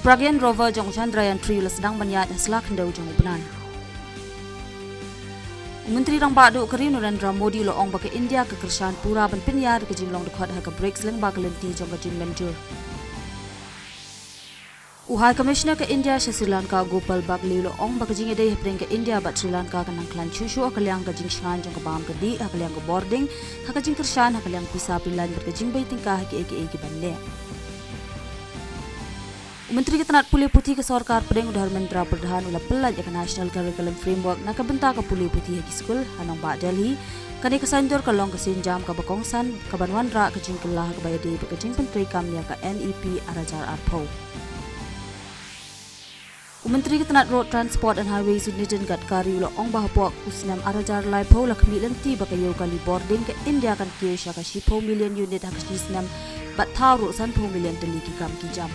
Pragian rover jong Chandrayaan-3 sedang menyat selak hendau jong benan. Menteri Rang Badu Kari Narendra Modi lo ong bagi India ke Kershan Pura ban pinyar ke jinglong dekat ha ke breaks leng bagalenti jong ke jing menjur. High Commissioner ke India Sri Lanka Gopal Bagli lo ong bagi jing edai hepring ke India bat Sri Lanka kanang klan chushu akaliang ke jing shangan jong ke bam ke di akaliang ke boarding ha ke jing Kershan akaliang pisa pilan ber ke jing bai tingkah ke eke banle. Menteri Ketenat Pulih Putih ke Sarkar Pedeng Dharmendra Pradhan ulah pelaj ke National Curriculum Framework nak kebentak ke Pulih Putih ke skul hanong ba Delhi kani kesanjor ke long ke sinjam ke Bakongsan ke Banwanra ke jing kelah ke bayade ke jing Menteri Kamnya ke NEP Arajar Arpo. Menteri Ketenat Road Transport and Highways Nitin Gadkari ulah ong bahapok kusnam Arajar Laipo lah kemilenti bakayo kali boarding ke India kan kiyo syaka 10 million unit hak sinam bat tharu 10 million Delhi ki kam ki jam.